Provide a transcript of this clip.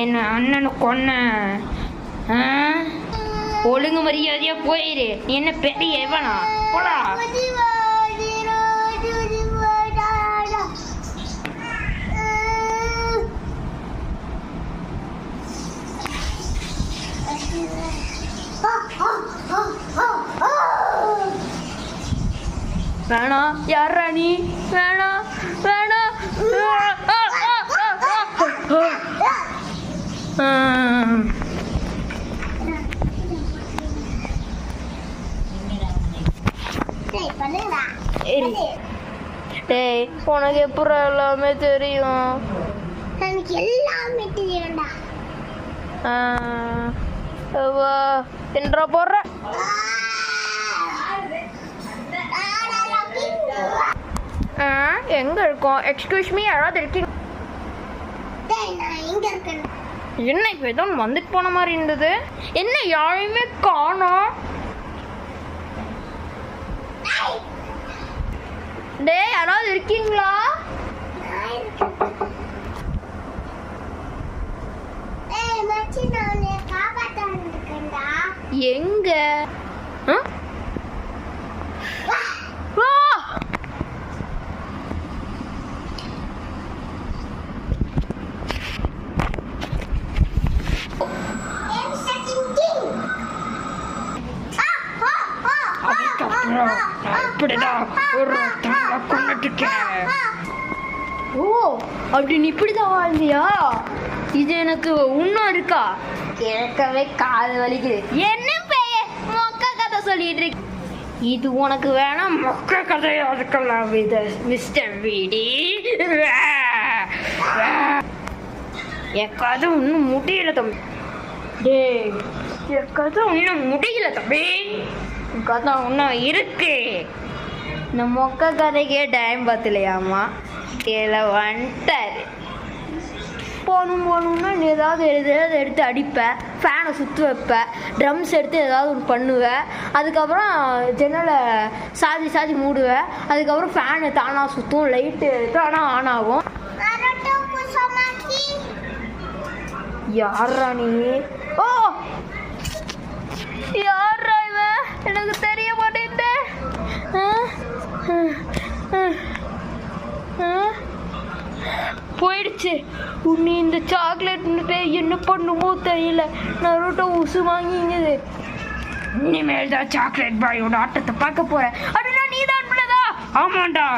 என்ன அண்ணனை கொன்ன. ஒழுங்கு மரியாதையா போயிரு. நீ என்ன பெரிய எவனா? போடா. வேணாம். யாரா நீ? வேணாம் வேணாம். டேய் உனக்கு எப்படி எல்லாமே தெரியும்? எனக்கு எல்லாமே தெரியும்டா. என்றா போடுற எங்க இருக்கோம்? எக்ஸ்கியூஸ் மீ, யாராவது இருக்கீங்க? என்ன இப்போ ஏதோ வந்துட்டு போன மாதிரி இருந்தது. என்ன யாரையுமே காணோம்? டே யாராவது இருக்கீங்களா? எங்க? ஓ அப்படி நீ இப்படிதான் வாழ்ந்தியா? இது எனக்கு இன்னும் இருக்கா? கேட்கவே காது வலிக்குது. என்ன பேய மொக்க கதை சொல்லிட்டு இருக்கு. இது உனக்கு வேணாம் மொக்க கதையா இருக்கலாம் இது மிஸ்டர் வீடி. என் கதை இன்னும் முடியல தம்பி. டே என் கதை இன்னும் முடியல தம்பி. கதை இன்னும் இருக்கு. இந்த மொக்க கதைக்கே டைம் பார்த்துலையாமா? கீழே வந்துட்டாரு. போகணும்னா நீ ஏதாவது எடுத்து அடிப்பேன், ஃபேனை சுற்ற வைப்பேன், ட்ரம்ஸ் எடுத்து ஏதாவது ஒன்று பண்ணுவேன், அதுக்கப்புறம் ஜன்னலை சாதி மூடுவேன், அதுக்கப்புறம் ஃபேனு தானாக சுற்றும், லைட்டு தானாக ஆன் ஆகும். யாரா நீ? ஓ யாரா இவன்? எனக்கு தெரிய மாட்டேங்குது. போயிடுச்சு. உன்னை இந்த சாக்லேட் என்ன பண்ணுமோ தெரியல. நருட்டோ உசு வாங்கிங்குது. இனிமேல் தான் சாக்லேட் பாயோட ஆட்டத்தை பார்க்க போறேன். அப்படின்னா நீ தான் பண்ணதா? ஆமாண்டா.